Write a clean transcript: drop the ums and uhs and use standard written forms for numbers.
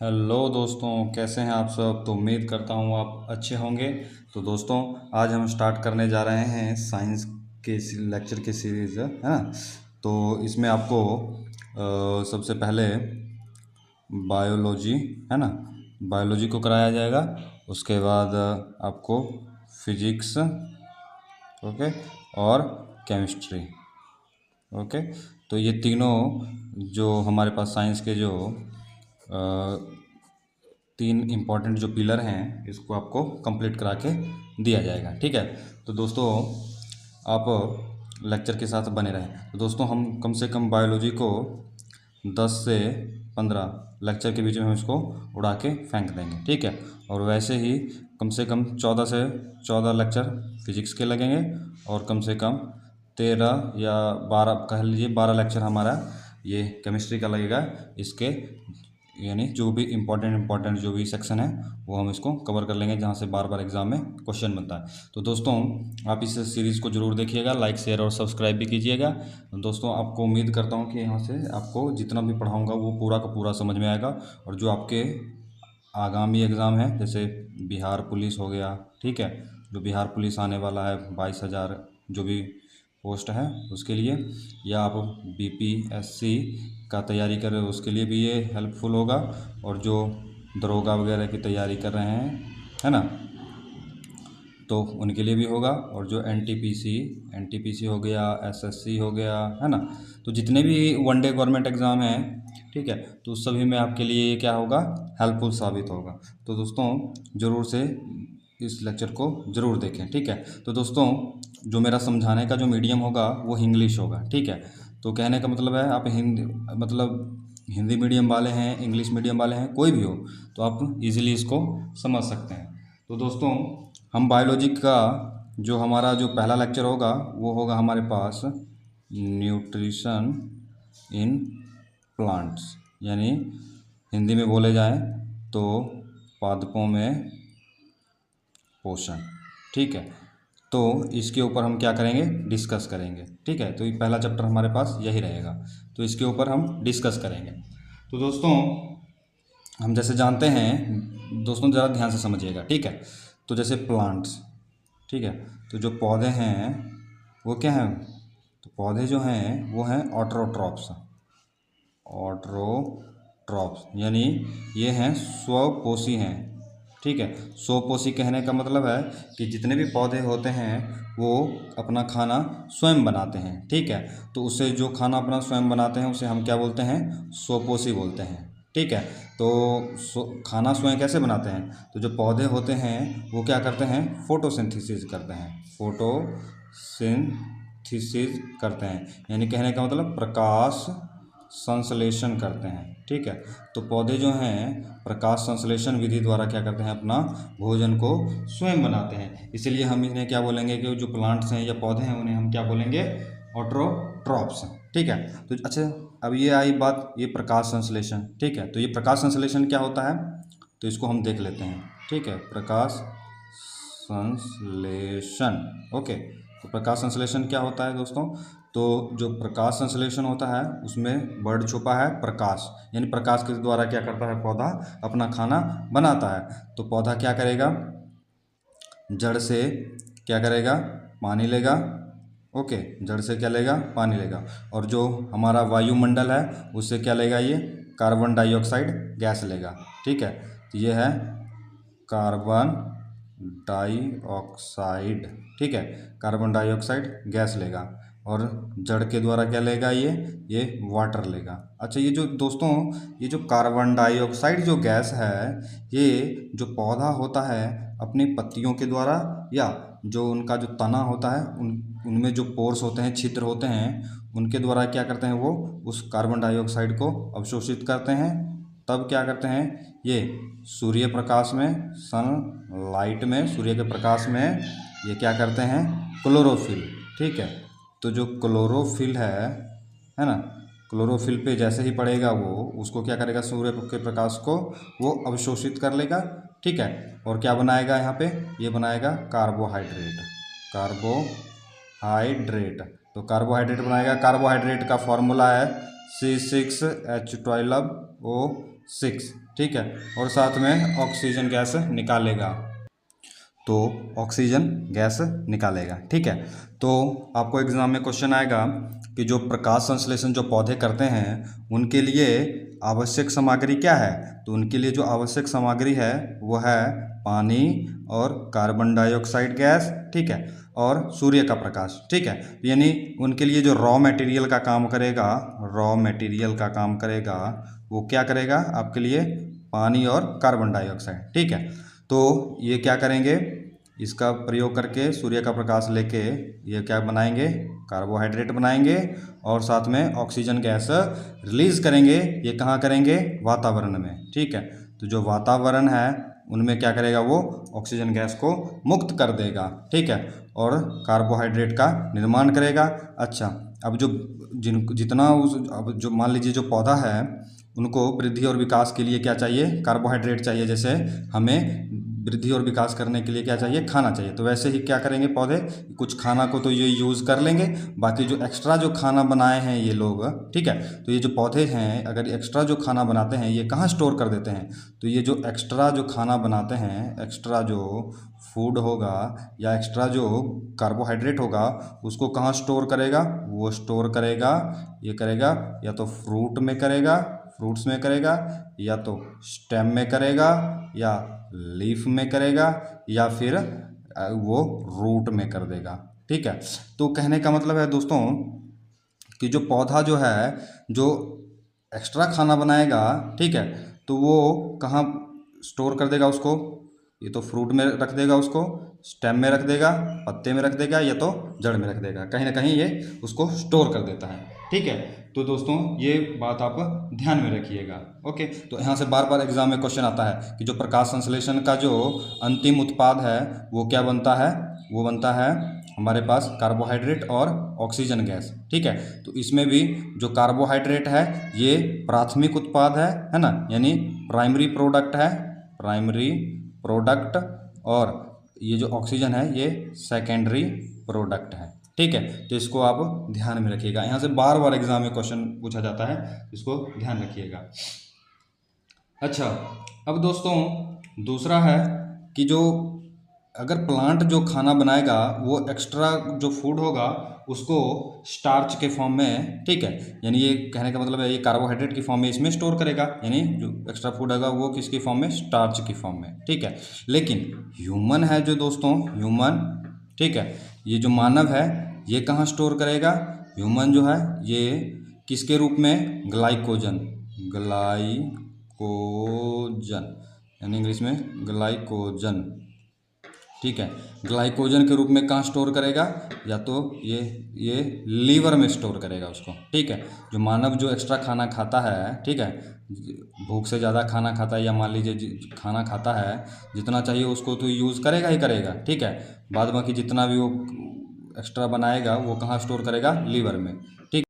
Hello दोस्तों, कैसे हैं आप सब। तो उम्मीद करता हूँ आप अच्छे होंगे। तो दोस्तों, आज हम स्टार्ट करने जा रहे हैं साइंस के लेक्चर की सीरीज़, है ना। तो इसमें आपको सबसे पहले बायोलॉजी, है ना, बायोलॉजी को कराया जाएगा। उसके बाद आपको फिजिक्स, ओके, और केमिस्ट्री, ओके। तो ये तीनों जो हमारे पास साइंस के जो तीन इम्पॉर्टेंट जो पिलर हैं, इसको आपको कंप्लीट करा के दिया जाएगा, ठीक है। तो दोस्तों, आप लेक्चर के साथ बने रहें। तो दोस्तों, हम कम से कम बायोलॉजी को 10 से 15 लेक्चर के बीच में हम इसको उड़ा के फेंक देंगे, ठीक है। और वैसे ही कम से कम 14 से 14 लेक्चर फिजिक्स के लगेंगे, और कम से कम 13 या 12 कह लीजिए 12 लेक्चर हमारा ये केमिस्ट्री का लगेगा। इसके यानी जो भी इम्पोर्टेंट जो भी सेक्शन है वो हम इसको कवर कर लेंगे, जहाँ से बार बार एग्जाम में क्वेश्चन बनता है। तो दोस्तों, आप इस सीरीज़ को ज़रूर देखिएगा, लाइक शेयर और सब्सक्राइब भी कीजिएगा। दोस्तों, आपको उम्मीद करता हूँ कि यहाँ से आपको जितना भी पढ़ाऊँगा वो पूरा का पूरा समझ में आएगा। और जो आपके आगामी एग्ज़ाम है, जैसे बिहार पुलिस हो गया, ठीक है, जो बिहार पुलिस आने वाला है 22,000 जो भी पोस्ट है उसके लिए, या आप बीपीएससी का तैयारी कर रहे हो उसके लिए भी ये हेल्पफुल होगा। और जो दरोगा वगैरह की तैयारी कर रहे हैं, है ना, तो उनके लिए भी होगा। और जो एनटीपीसी हो गया, एसएससी हो गया, है ना, तो जितने भी वनडे गवर्नमेंट एग्ज़ाम हैं, ठीक है, तो उस सभी में आपके लिए ये क्या होगा, हेल्पफुल साबित होगा। तो दोस्तों, ज़रूर से इस लेक्चर को ज़रूर देखें, ठीक है। तो दोस्तों, जो मेरा समझाने का जो मीडियम होगा वो इंग्लिश होगा, ठीक है। तो कहने का मतलब है, आप हिंदी मीडियम वाले हैं, इंग्लिश मीडियम वाले हैं, कोई भी हो, तो आप इजीली इसको समझ सकते हैं। तो दोस्तों, हम बायोलॉजी का जो हमारा जो पहला लेक्चर होगा वो होगा हमारे पास न्यूट्रिशन इन प्लांट्स, यानी हिंदी में बोले जाए तो पादपों में पोषण, ठीक है। तो इसके ऊपर हम क्या करेंगे, डिस्कस करेंगे, ठीक है। तो ये पहला चैप्टर हमारे पास यही रहेगा, तो इसके ऊपर हम डिस्कस करेंगे। तो दोस्तों, हम जैसे जानते हैं, दोस्तों ज़रा ध्यान से समझिएगा, ठीक है। तो जैसे प्लांट्स, ठीक है, तो जो पौधे हैं वो क्या हैं, तो पौधे जो हैं वो हैं ऑटोट्रॉप्स। ऑटोट्रॉप्स यानी ये हैं स्वपोषी हैं, ठीक है। स्वपोषी कहने का मतलब है कि जितने भी पौधे होते हैं वो अपना खाना स्वयं बनाते हैं, ठीक है। तो उससे जो खाना अपना स्वयं बनाते हैं उसे हम क्या बोलते हैं, स्वपोषी बोलते हैं, ठीक है। तो खाना स्वयं कैसे बनाते हैं, तो जो पौधे होते हैं वो क्या करते हैं, फोटोसिंथेसिस करते हैं, फोटोसिंथेसिस करते हैं, यानी कहने का मतलब प्रकाश संश्लेषण करते हैं, ठीक है। तो पौधे जो हैं प्रकाश संश्लेषण विधि द्वारा क्या करते हैं, अपना भोजन को स्वयं बनाते हैं। इसलिए हम इन्हें क्या बोलेंगे, कि जो प्लांट्स हैं या पौधे हैं उन्हें हम क्या बोलेंगे, ऑटोट्रॉप्स, ठीक है। तो अच्छा, अब ये आई बात ये प्रकाश संश्लेषण, ठीक है। तो ये प्रकाश संश्लेषण क्या होता है, तो इसको हम देख लेते हैं, ठीक है। प्रकाश संश्लेषण, ओके। तो प्रकाश संश्लेषण क्या होता है दोस्तों, तो जो प्रकाश संश्लेषण होता है उसमें वर्ड छुपा है प्रकाश, यानी प्रकाश के द्वारा क्या करता है, पौधा अपना खाना बनाता है। तो पौधा क्या करेगा, जड़ से क्या करेगा, पानी लेगा, ओके, जड़ से क्या लेगा, पानी लेगा। और जो हमारा वायुमंडल है उससे क्या लेगा, ये कार्बन डाइऑक्साइड गैस लेगा, ठीक है। तो ये है कार्बन डाइऑक्साइड, ठीक है, कार्बन डाइऑक्साइड गैस लेगा। और जड़ के द्वारा क्या लेगा, ये वाटर लेगा। अच्छा, ये जो दोस्तों, ये जो कार्बन डाइऑक्साइड जो गैस है, ये जो पौधा होता है अपनी पत्तियों के द्वारा, या जो उनका जो तना होता है उनमें जो पोर्स होते हैं, छिद्र होते हैं, उनके द्वारा क्या करते हैं, वो उस कार्बन डाइऑक्साइड को अवशोषित करते हैं। तब क्या करते हैं, ये सूर्य प्रकाश में, सनलाइट में, सूर्य के प्रकाश में ये क्या करते हैं, क्लोरोफिल, ठीक है। तो जो क्लोरोफिल है ना, क्लोरोफिल पे जैसे ही पड़ेगा वो उसको क्या करेगा, सूर्य के प्रकाश को वो अवशोषित कर लेगा, ठीक है। और क्या बनाएगा, यहाँ पे ये बनाएगा कार्बोहाइड्रेट, कार्बोहाइड्रेट। तो कार्बोहाइड्रेट बनाएगा, कार्बोहाइड्रेट का फॉर्मूला है C6H12O6, ठीक है, और साथ में ऑक्सीजन गैस निकालेगा, तो ऑक्सीजन गैस निकालेगा। ठीक है, तो आपको एग्जाम में क्वेश्चन आएगा कि जो प्रकाश संश्लेषण जो पौधे करते हैं उनके लिए आवश्यक सामग्री क्या है, तो उनके लिए जो आवश्यक सामग्री है वो है पानी और कार्बन डाइऑक्साइड गैस, ठीक है, और सूर्य का प्रकाश। ठीक है, यानी उनके लिए जो रॉ मटेरियल का काम करेगा, रॉ मटेरियल का काम करेगा वो क्या करेगा आपके लिए, पानी और कार्बन डाइऑक्साइड। ठीक है, तो ये क्या करेंगे, इसका प्रयोग करके सूर्य का प्रकाश लेके ये क्या बनाएंगे, कार्बोहाइड्रेट बनाएंगे और साथ में ऑक्सीजन गैस रिलीज करेंगे। ये कहाँ करेंगे, वातावरण में। ठीक है, तो जो वातावरण है उनमें क्या करेगा, वो ऑक्सीजन गैस को मुक्त कर देगा। ठीक है, और कार्बोहाइड्रेट का निर्माण करेगा। अच्छा, अब जो जितना अब जो मान लीजिए जो पौधा है उनको वृद्धि और विकास के लिए क्या चाहिए, कार्बोहाइड्रेट चाहिए। जैसे हमें वृद्धि और विकास करने के लिए क्या चाहिए, खाना चाहिए, तो वैसे ही क्या करेंगे पौधे, कुछ खाना को तो ये यूज़ कर लेंगे, बाकी जो एक्स्ट्रा जो खाना बनाए हैं ये लोग, ठीक है, तो ये जो पौधे हैं अगर एक्स्ट्रा जो खाना बनाते हैं ये कहाँ स्टोर कर देते हैं, तो ये जो एक्स्ट्रा जो खाना बनाते हैं, एक्स्ट्रा जो फूड होगा या एक्स्ट्रा जो कार्बोहाइड्रेट होगा उसको कहाँ स्टोर करेगा, वो स्टोर करेगा, ये करेगा या तो फ्रूट में करेगा, फ्रूट्स में करेगा, या तो स्टेम में करेगा, या लीफ में करेगा, या फिर वो रूट में कर देगा। ठीक है, तो कहने का मतलब है दोस्तों कि जो पौधा जो है जो एक्स्ट्रा खाना बनाएगा, ठीक है, तो वो कहाँ स्टोर कर देगा उसको, ये तो फ्रूट में रख देगा उसको, स्टेम में रख देगा, पत्ते में रख देगा, या तो जड़ में रख देगा, कहीं ना कहीं ये उसको स्टोर कर देता है। ठीक है, तो दोस्तों ये बात आप ध्यान में रखिएगा। ओके, तो यहाँ से बार बार एग्जाम में क्वेश्चन आता है कि जो प्रकाश संश्लेषण का जो अंतिम उत्पाद है वो क्या बनता है, वो बनता है हमारे पास कार्बोहाइड्रेट और ऑक्सीजन गैस। ठीक है, तो इसमें भी जो कार्बोहाइड्रेट है ये प्राथमिक उत्पाद है ना, यानी प्राइमरी प्रोडक्ट है, प्राइमरी प्रोडक्ट, और ये जो ऑक्सीजन है ये सेकेंडरी प्रोडक्ट है। ठीक है, तो इसको आप ध्यान में रखिएगा, यहाँ से बार बार एग्जाम में क्वेश्चन पूछा जाता है, इसको ध्यान रखिएगा। अच्छा, अब दोस्तों दूसरा है कि जो अगर प्लांट जो खाना बनाएगा वो एक्स्ट्रा जो फूड होगा उसको स्टार्च के फॉर्म में, ठीक है, यानी ये कहने का मतलब है ये कार्बोहाइड्रेट की फॉर्म में इसमें स्टोर करेगा, यानी जो एक्स्ट्रा फूड होगा वो किसकी फॉर्म में, स्टार्च की फॉर्म में। ठीक है, लेकिन ह्यूमन है जो दोस्तों, ह्यूमन, ठीक है, ये जो मानव है ये कहाँ स्टोर करेगा, ह्यूमन जो है ये किसके रूप में, ग्लाइकोजन, ग्लाइकोजन, यानी इंग्लिश में ग्लाइकोजन। ठीक है, ग्लाइकोजन के रूप में कहाँ स्टोर करेगा, या तो ये लीवर में स्टोर करेगा उसको। ठीक है, जो मानव जो एक्स्ट्रा खाना खाता है, ठीक है, भूख से ज़्यादा खाना खाता है या मान लीजिए खाना खाता है जितना चाहिए उसको तो यूज़ करेगा ही करेगा। ठीक है, बाद बाकी जितना भी वो एक्स्ट्रा बनाएगा वो कहाँ स्टोर करेगा, लीवर में। ठीक।